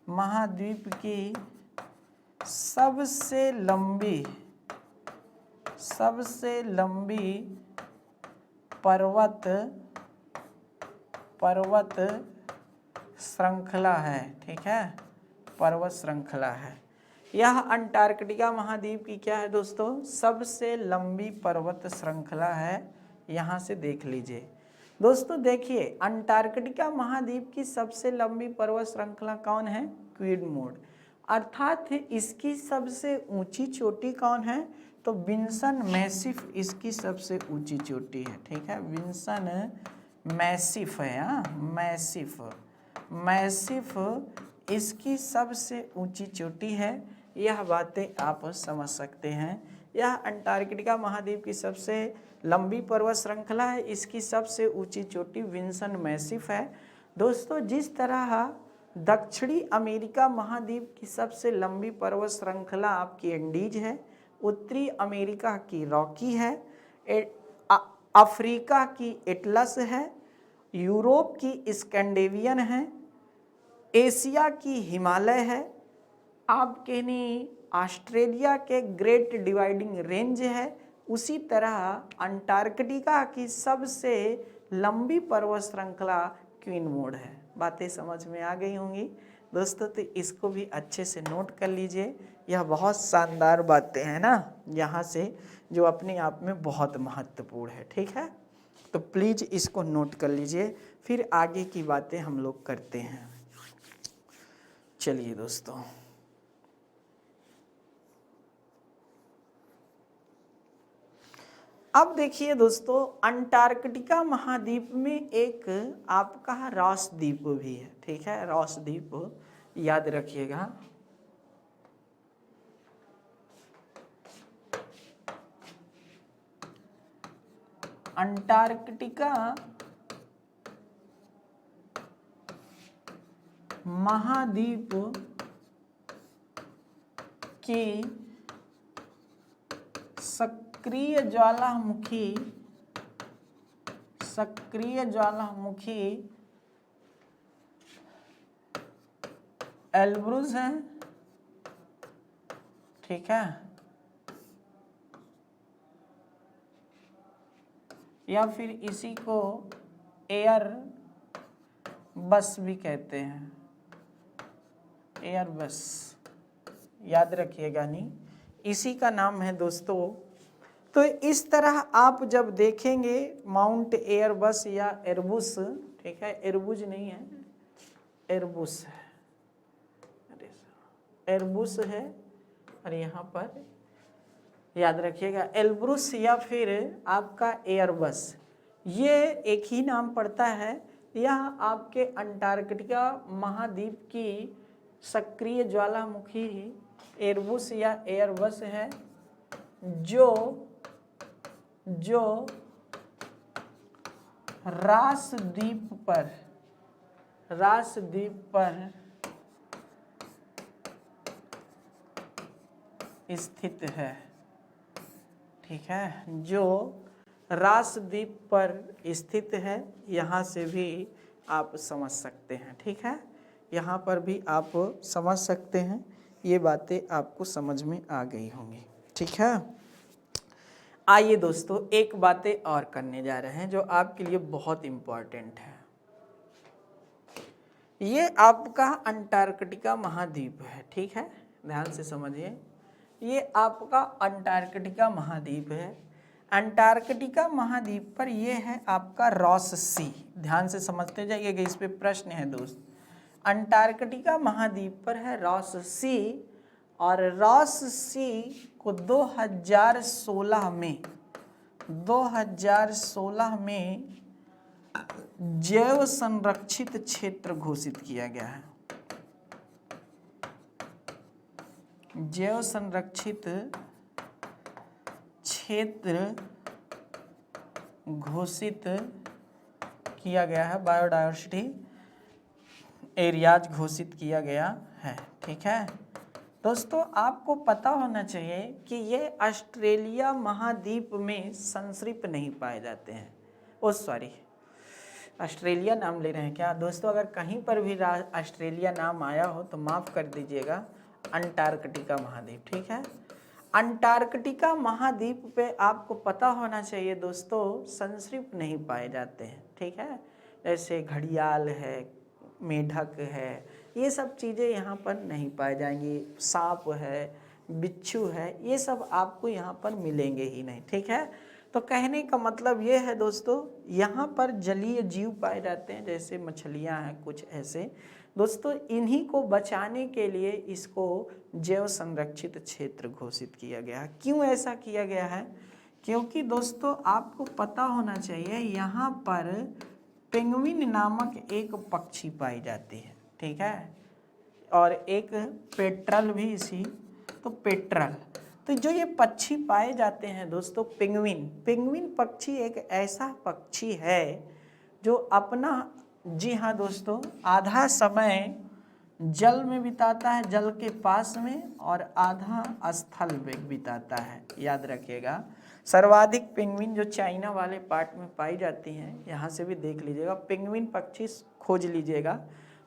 Speaker 1: महाद्वीप की सबसे लंबी पर्वत श्रृंखला है। ठीक है, पर्वत श्रृंखला है। यह अंटार्कटिका महाद्वीप की क्या है दोस्तों, सबसे लंबी पर्वत श्रृंखला है। यहाँ से देख लीजिए दोस्तों, देखिए अंटार्कटिका महाद्वीप की सबसे लंबी पर्वत श्रृंखला कौन है, क्वीन मोड, अर्थात इसकी सबसे ऊंची चोटी कौन है, तो विंसन मैसिफ इसकी सबसे ऊंची चोटी है। ठीक है, विंसन मैसिफ है, मैसिफ इसकी सबसे ऊंची चोटी है। यह बातें आप समझ सकते हैं। यह अंटार्कटिका महाद्वीप की सबसे लंबी पर्वत श्रृंखला है, इसकी सबसे ऊंची चोटी विंसन मैसिफ है। दोस्तों, जिस तरह दक्षिणी अमेरिका महाद्वीप की सबसे लंबी पर्वत श्रृंखला आपकी एंडीज है, उत्तरी अमेरिका की रॉकी है, अफ्रीका की एटलस है, यूरोप की स्कैंडेवियन है, एशिया की हिमालय है, आपके नहीं ऑस्ट्रेलिया के ग्रेट डिवाइडिंग रेंज है। उसी तरह अंटार्कटिका की सबसे लंबी पर्वत श्रृंखला क्वीन मोड है। बातें समझ में आ गई होंगी दोस्तों, तो इसको भी अच्छे से नोट कर लीजिए। यह बहुत शानदार बातें हैं ना यहाँ से, जो अपने आप में बहुत महत्वपूर्ण है। ठीक है, तो प्लीज़ इसको नोट कर लीजिए, फिर आगे की बातें हम लोग करते हैं। चलिए दोस्तों, अब देखिए दोस्तों, अंटार्कटिका महाद्वीप में एक आपका रॉस द्वीप भी है। ठीक है, रॉस द्वीप याद रखिएगा। अंटार्कटिका महाद्वीप की सक्रिय ज्वालामुखी एल्ब्रूज है, ठीक है, या फिर इसी को एयर बस भी कहते हैं, एयर बस, याद रखिएगा नहीं, इसी का नाम है दोस्तों। तो इस तरह आप जब देखेंगे माउंट एयरबस या एयरबुस, ठीक है, एयरबुज नहीं है, एयरबुस है, एयरबुस है, और यहाँ पर याद रखिएगा एल्ब्रुस या फिर आपका एयरबस, ये एक ही नाम पड़ता है। यह आपके अंटार्कटिका महाद्वीप की सक्रिय ज्वालामुखी एयरबुस या एयरबस है, जो रास द्वीप पर स्थित है, ठीक है, जो रास द्वीप पर स्थित है। यहाँ से भी आप समझ सकते हैं, ठीक है, यहाँ पर भी आप समझ सकते हैं, ये बातें आपको समझ में आ गई होंगी, ठीक है। आइए दोस्तों एक बातें और करने जा रहे हैं जो आपके लिए बहुत इम्पोर्टेंट है। ये आपका अंटार्कटिका महाद्वीप है, ठीक है, ध्यान से समझिए, ये आपका अंटार्कटिका महाद्वीप है। अंटार्कटिका महाद्वीप पर ये है आपका रॉस सी, ध्यान से समझते जाइएगा, इस पे प्रश्न है दोस्त। अंटार्कटिका महाद्वीप पर है रॉस सी, और रॉस सी को 2016 में जैव संरक्षित क्षेत्र घोषित किया गया है, जैव संरक्षित क्षेत्र घोषित किया गया है, बायोडायवर्सिटी एरियाज घोषित किया गया है, ठीक है दोस्तों। आपको पता होना चाहिए कि ये ऑस्ट्रेलिया महाद्वीप में संश्रिप नहीं पाए जाते हैं। ऑस्ट्रेलिया नाम ले रहे हैं क्या दोस्तों? अगर कहीं पर भी ऑस्ट्रेलिया नाम आया हो तो माफ़ कर दीजिएगा, अंटार्कटिका महाद्वीप, ठीक है। अंटार्कटिका महाद्वीप पे आपको पता होना चाहिए दोस्तों संश्रिप नहीं पाए जाते हैं, ठीक है। जैसे घड़ियाल है, मेढक है, ये सब चीज़ें यहाँ पर नहीं पाई जाएंगी, सांप है, बिच्छू है, ये सब आपको यहाँ पर मिलेंगे ही नहीं, ठीक है। तो कहने का मतलब ये है दोस्तों, यहाँ पर जलीय जीव पाए जाते हैं, जैसे मछलियाँ हैं कुछ ऐसे दोस्तों। इन्हीं को बचाने के लिए इसको जैव संरक्षित क्षेत्र घोषित किया गया है। क्यों ऐसा किया गया है? क्योंकि दोस्तों आपको पता होना चाहिए यहाँ पर पेंगुइन नामक एक पक्षी पाई जाती है, ठीक है, और एक पेट्रल भी इसी, तो पेट्रल, तो जो ये पक्षी पाए जाते हैं दोस्तों, पेंगुइन पक्षी एक ऐसा पक्षी है जो अपना, जी हाँ दोस्तों, आधा समय जल में बिताता है, जल के पास में, और आधा स्थल में बिताता है। याद रखिएगा, सर्वाधिक पेंगुइन जो चाइना वाले पार्ट में पाई जाती हैं, यहाँ से भी देख लीजिएगा, पेंगुइन पक्षी खोज लीजिएगा,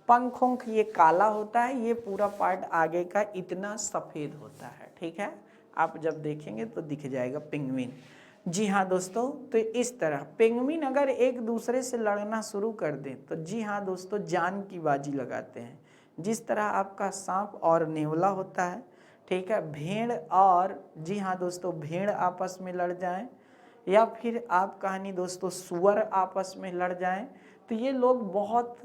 Speaker 1: पंखों ये काला होता है, ये पूरा पार्ट आगे का इतना सफ़ेद होता है, ठीक है, आप जब देखेंगे तो दिख जाएगा पेंगुइन। जी हाँ दोस्तों, तो इस तरह पेंगुइन अगर एक दूसरे से लड़ना शुरू कर दें तो जी हाँ दोस्तों जान की बाजी लगाते हैं। जिस तरह आपका सांप और नेवला होता है, ठीक है, भेड़ और, जी हाँ दोस्तों, भेड़ आपस में लड़ जाएं, या फिर आप कहानी दोस्तों सुअर आपस में लड़ जाएं, तो ये लोग बहुत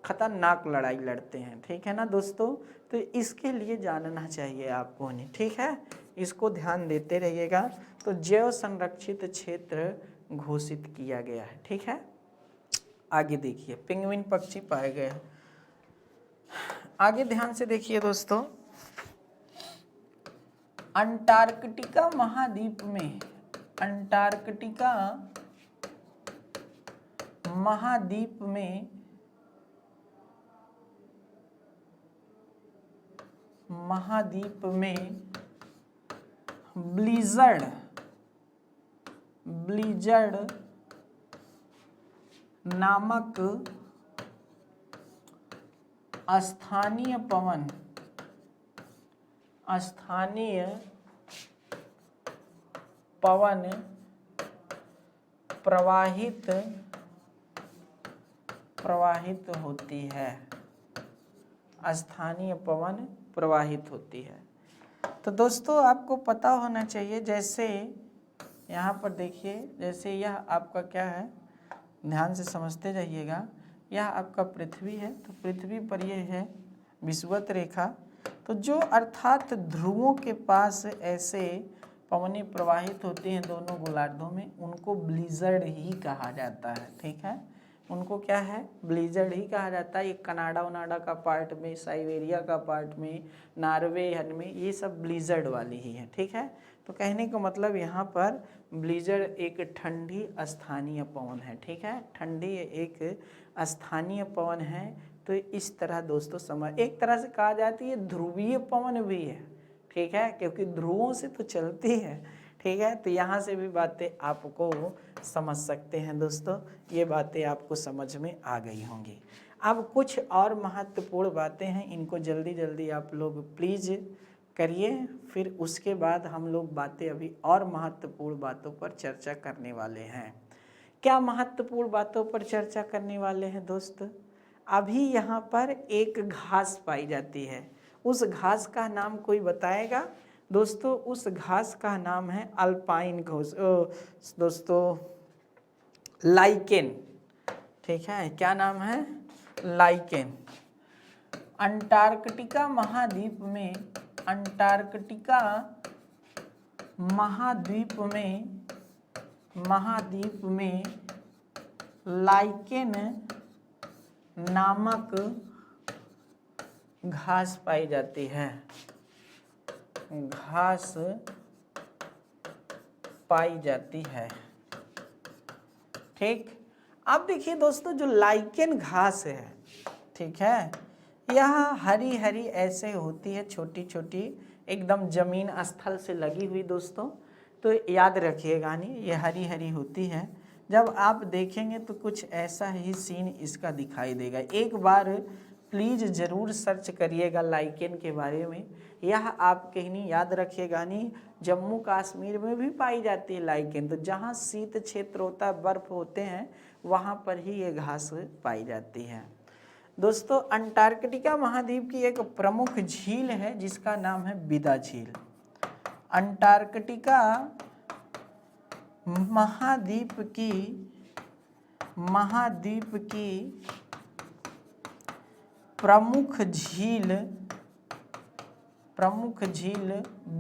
Speaker 1: खतरनाक लड़ाई लड़ते हैं, ठीक है ना दोस्तों। तो इसके लिए जानना चाहिए आपको नहीं, ठीक है, इसको ध्यान देते रहिएगा। तो जैव संरक्षित क्षेत्र घोषित किया गया है, ठीक है। आगे देखिए, पेंगुइन पक्षी पाए गए। आगे ध्यान से देखिए दोस्तों, अंटार्कटिका महाद्वीप में, अंटार्कटिका महाद्वीप में ब्लिजर्ड ब्लिज़र्ड नामक स्थानीय पवन प्रवाहित होती है। स्थानीय पवन प्रवाहित होती है। तो दोस्तों आपको पता होना चाहिए, जैसे यहाँ पर देखिए, जैसे यह आपका क्या है, ध्यान से समझते जाइएगा। यह आपका पृथ्वी है, तो पृथ्वी पर यह है विषुवत रेखा। तो जो अर्थात ध्रुवों के पास ऐसे पवनें प्रवाहित होती हैं दोनों गोलार्धों में, उनको ब्लिज़र्ड ही कहा जाता है। ठीक है, उनको क्या है, ब्लिज़र्ड ही कहा जाता है। ये कनाडा वनाडा का पार्ट में, साइबेरिया का पार्ट में, नॉर्वे में, ये सब ब्लिज़र्ड वाली ही है। ठीक है, तो कहने का मतलब यहाँ पर ब्लिज़र्ड एक ठंडी स्थानीय पवन है। ठीक है, ठंडी एक स्थानीय पवन है। तो इस तरह दोस्तों समझ, एक तरह से कहा जाती है ध्रुवीय पवन भी है। ठीक है, क्योंकि ध्रुवों से तो चलती है। ठीक है, तो यहाँ से भी बातें आपको समझ सकते हैं दोस्तों। ये बातें आपको समझ में आ गई होंगी। अब कुछ और महत्वपूर्ण बातें हैं, इनको जल्दी जल्दी आप लोग प्लीज़ करिए। फिर उसके बाद हम लोग बातें अभी और महत्वपूर्ण बातों पर चर्चा करने वाले हैं। क्या महत्वपूर्ण बातों पर चर्चा करने वाले हैं दोस्त? अभी यहाँ पर एक घास पाई जाती है, उस घास का नाम कोई बताएगा? दोस्तों उस घास का नाम है अल्पाइन घास, दोस्तों लाइकेन। ठीक है, क्या नाम है? लाइकेन। अंटार्कटिका महाद्वीप में लाइकेन नामक घास पाई जाती है। घास पाई जाती है। ठीक, अब देखिए दोस्तों, जो लाइकेन घास है, ठीक है, यह हरी हरी ऐसे होती है, छोटी छोटी, एकदम जमीन स्थल से लगी हुई दोस्तों। तो याद रखिएगा, नहीं, ये हरी हरी होती है। जब आप देखेंगे तो कुछ ऐसा ही सीन इसका दिखाई देगा। एक बार प्लीज़ ज़रूर सर्च करिएगा लाइकेन के बारे में। यह आप कहीं याद रखिएगा, नहीं, जम्मू कश्मीर में भी पाई जाती है लाइकेन। तो जहाँ शीत क्षेत्र होता है, बर्फ़ होते हैं, वहाँ पर ही ये घास पाई जाती है। दोस्तों अंटार्कटिका महाद्वीप की एक प्रमुख झील है जिसका नाम है बिदा झील। अंटार्कटिका महाद्वीप की प्रमुख झील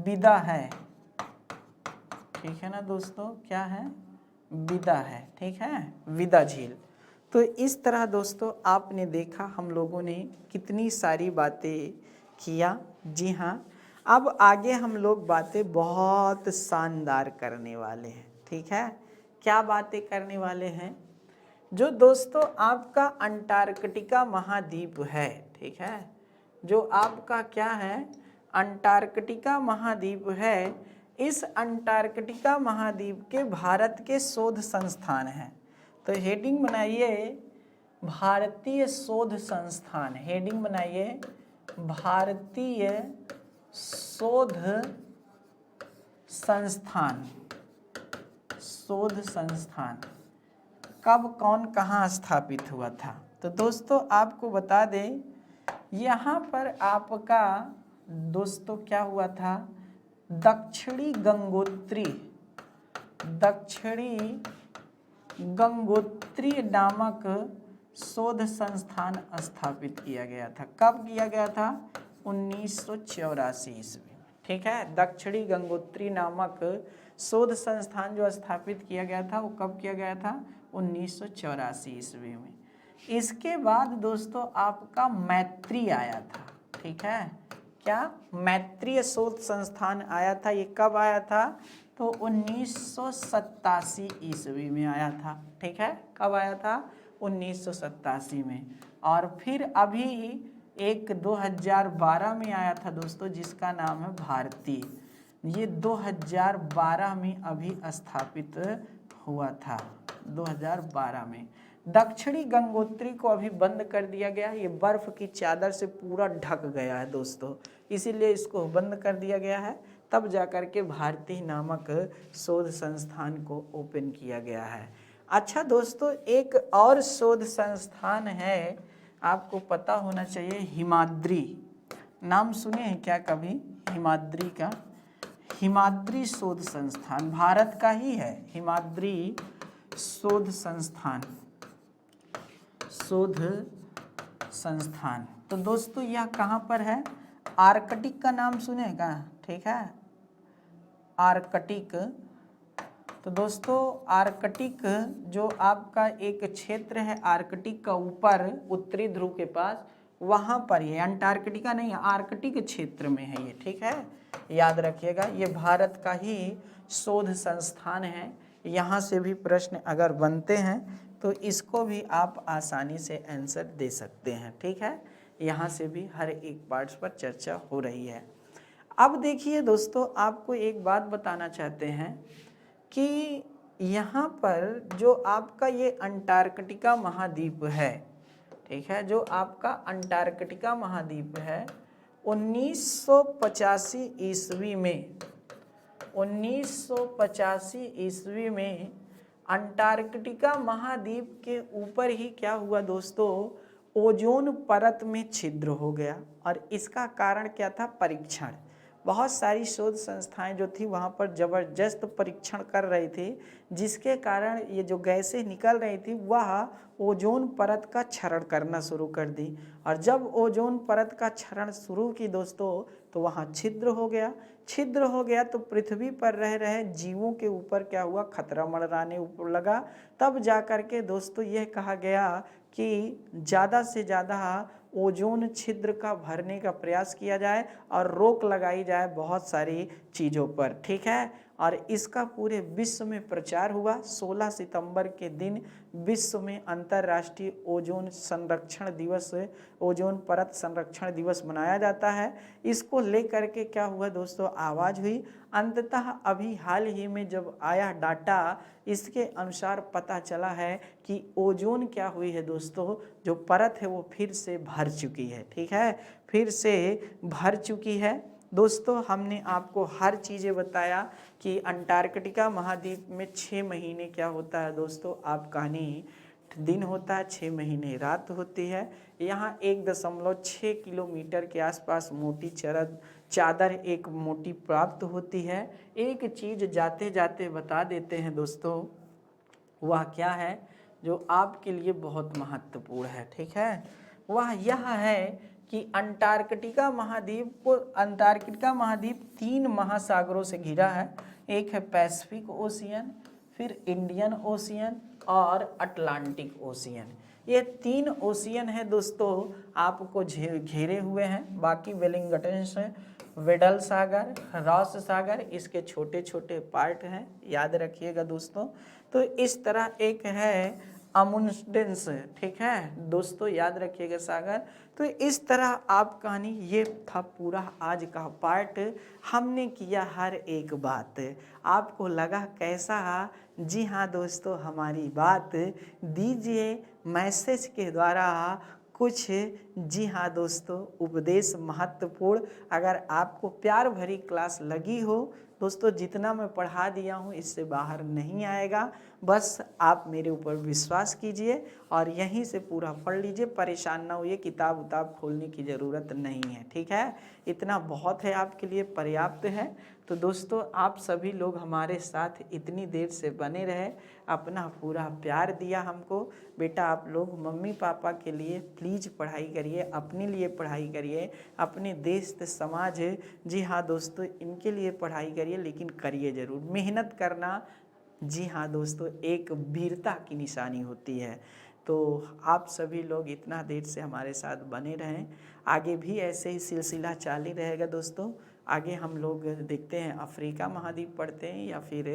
Speaker 1: बिदा है। ठीक है ना दोस्तों, क्या है? बिदा है। ठीक है, बिदा झील। तो इस तरह दोस्तों आपने देखा, हम लोगों ने कितनी सारी बातें किया। जी हाँ, अब आगे हम लोग बातें बहुत शानदार करने वाले हैं। ठीक है, क्या बातें करने वाले हैं? जो दोस्तों आपका अंटार्कटिका महाद्वीप है, ठीक है, जो आपका क्या है, अंटार्कटिका महाद्वीप है, इस अंटार्कटिका महाद्वीप के भारत के शोध संस्थान हैं। तो हेडिंग बनाइए भारतीय शोध संस्थान। हेडिंग बनाइए भारतीय शोध संस्थान। शोध संस्थान कब कौन कहाँ स्थापित हुआ था? तो दोस्तों आपको बता दें, यहाँ पर आपका दोस्तों क्या हुआ था, दक्षिणी गंगोत्री नामक शोध संस्थान स्थापित किया गया था। कब किया गया था? 1984 ईस्वी में। ठीक है, दक्षिणी गंगोत्री नामक शोध संस्थान जो स्थापित किया गया था, वो कब किया गया था? 1984 ईस्वी में। इसके बाद दोस्तों आपका मैत्री आया था। ठीक है, क्या? मैत्रीय शोध संस्थान आया था। ये कब आया था? तो 1987 ईस्वी में आया था। ठीक है, कब आया था? 1987 में। और फिर अभी एक 2012 में आया था दोस्तों, जिसका नाम है भारती। ये 2012 में अभी स्थापित हुआ था 2012 में। दक्षिणी गंगोत्री को अभी बंद कर दिया गया, ये बर्फ की चादर से पूरा ढक गया है दोस्तों, इसीलिए इसको बंद कर दिया गया है। तब जाकर के भारती नामक शोध संस्थान को ओपन किया गया है। अच्छा दोस्तों, एक और शोध संस्थान है, आपको पता होना चाहिए, हिमाद्री। नाम सुने हैं क्या कभी हिमाद्री का? हिमाद्री शोध संस्थान भारत का ही है। हिमाद्री शोध संस्थान, शोध संस्थान। तो दोस्तों यह कहाँ पर है? आर्कटिक का नाम सुनेगा, ठीक है, आर्कटिक। तो दोस्तों आर्कटिक जो आपका एक क्षेत्र है आर्कटिक का, ऊपर उत्तरी ध्रुव के पास, वहाँ पर ये अंटार्कटिका नहीं है, आर्कटिक क्षेत्र में है ये, ठीक है, याद रखिएगा। ये भारत का ही शोध संस्थान है। यहाँ से भी प्रश्न अगर बनते हैं तो इसको भी आप आसानी से आंसर दे सकते हैं, ठीक है। यहाँ से भी हर एक पार्ट्स पर चर्चा हो रही है। अब देखिए दोस्तों, आपको एक बात बताना चाहते हैं कि यहाँ पर जो आपका ये अंटार्कटिका महाद्वीप है, ठीक है, जो आपका अंटार्कटिका महाद्वीप है, 1985 ईस्वी में, 1985 ईस्वी में अंटार्कटिका महाद्वीप के ऊपर ही क्या हुआ दोस्तों, ओजोन परत में छिद्र हो गया। और इसका कारण क्या था? परीक्षण। बहुत सारी शोध संस्थाएं जो थी वहाँ पर ज़बरदस्त परीक्षण कर रही थी, जिसके कारण ये जो गैसें निकल रही थी वह ओजोन परत का क्षरण करना शुरू कर दी। और जब ओजोन परत का क्षरण शुरू की दोस्तों, तो वहाँ छिद्र हो गया। छिद्र हो गया तो पृथ्वी पर रह रहे जीवों के ऊपर क्या हुआ? खतरा मंडराने ऊपर लगा। तब जा कर के दोस्तों यह कहा गया कि ज़्यादा से ज़्यादा ओजोन छिद्र का भरने का प्रयास किया जाए और रोक लगाई जाए बहुत सारी चीज़ों पर, ठीक है। और इसका पूरे विश्व में प्रचार हुआ। 16 सितंबर के दिन विश्व में अंतर्राष्ट्रीय ओजोन संरक्षण दिवस, ओजोन परत संरक्षण दिवस मनाया जाता है। इसको लेकर के क्या हुआ दोस्तों? आवाज़ हुई। अंततः अभी हाल ही में जब आया डाटा, इसके अनुसार पता चला है कि ओजोन क्या हुई है दोस्तों, जो परत है वो फिर से भर चुकी है, ठीक है, फिर से भर चुकी है। दोस्तों हमने आपको हर चीज़ें बताया कि अंटार्कटिका महाद्वीप में 6 महीने क्या होता है दोस्तों, आप कहानी दिन होता है, 6 महीने रात होती है। यहाँ 1.6 किलोमीटर के आसपास मोटी चादर एक मोटी प्राप्त होती है। एक चीज़ जाते जाते बता देते हैं दोस्तों, वह क्या है जो आपके लिए बहुत महत्वपूर्ण है, ठीक है। वह यह है कि अंटार्कटिका महाद्वीप 3 महासागरों से घिरा है। एक है पैसिफिक ओशियन, फिर इंडियन ओशियन और अटलांटिक ओशियन। ये 3 ओशियन है दोस्तों आपको घेरे हुए हैं। बाकी वेलिंगटन, वेडल सागर, रॉस सागर, इसके छोटे छोटे पार्ट हैं, याद रखिएगा दोस्तों। तो इस तरह एक है अमुंडसेन, ठीक है दोस्तों, याद रखिएगा सागर। तो इस तरह आप कहानी, ये था पूरा आज का पार्ट। हमने किया हर एक बात, आपको लगा कैसा? जी हाँ दोस्तों, हमारी बात दीजिए मैसेज के द्वारा कुछ, जी हाँ दोस्तों, उपदेश महत्वपूर्ण। अगर आपको प्यार भरी क्लास लगी हो दोस्तों, जितना मैं पढ़ा दिया हूँ इससे बाहर नहीं आएगा। बस आप मेरे ऊपर विश्वास कीजिए और यहीं से पूरा पढ़ लीजिए, परेशान ना होइए, किताब उताब खोलने की ज़रूरत नहीं है, ठीक है। इतना बहुत है, आपके लिए पर्याप्त है। तो दोस्तों आप सभी लोग हमारे साथ इतनी देर से बने रहे, अपना पूरा प्यार दिया हमको। बेटा आप लोग मम्मी पापा के लिए प्लीज़ पढ़ाई करिए, अपने लिए पढ़ाई करिए, अपने देश समाज, जी हाँ दोस्तों, इनके लिए पढ़ाई करिए, लेकिन करिए ज़रूर। मेहनत करना, जी हाँ दोस्तों, एक वीरता की निशानी होती है। तो आप सभी लोग इतना देर से हमारे साथ बने रहें, आगे भी ऐसे ही सिलसिला जारी रहेगा दोस्तों। आगे हम लोग देखते हैं अफ्रीका महाद्वीप पढ़ते हैं या फिर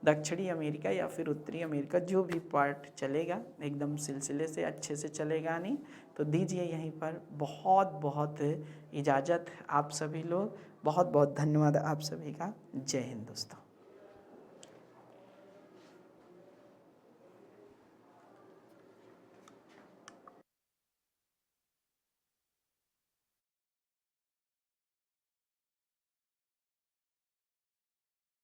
Speaker 1: दक्षिणी अमेरिका या फिर उत्तरी अमेरिका, जो भी पार्ट चलेगा एकदम सिलसिले से अच्छे से चलेगा। नहीं तो दीजिए यहीं पर बहुत बहुत इजाज़त। आप सभी लोग बहुत बहुत धन्यवाद आप सभी का। जय हिंद दोस्तों।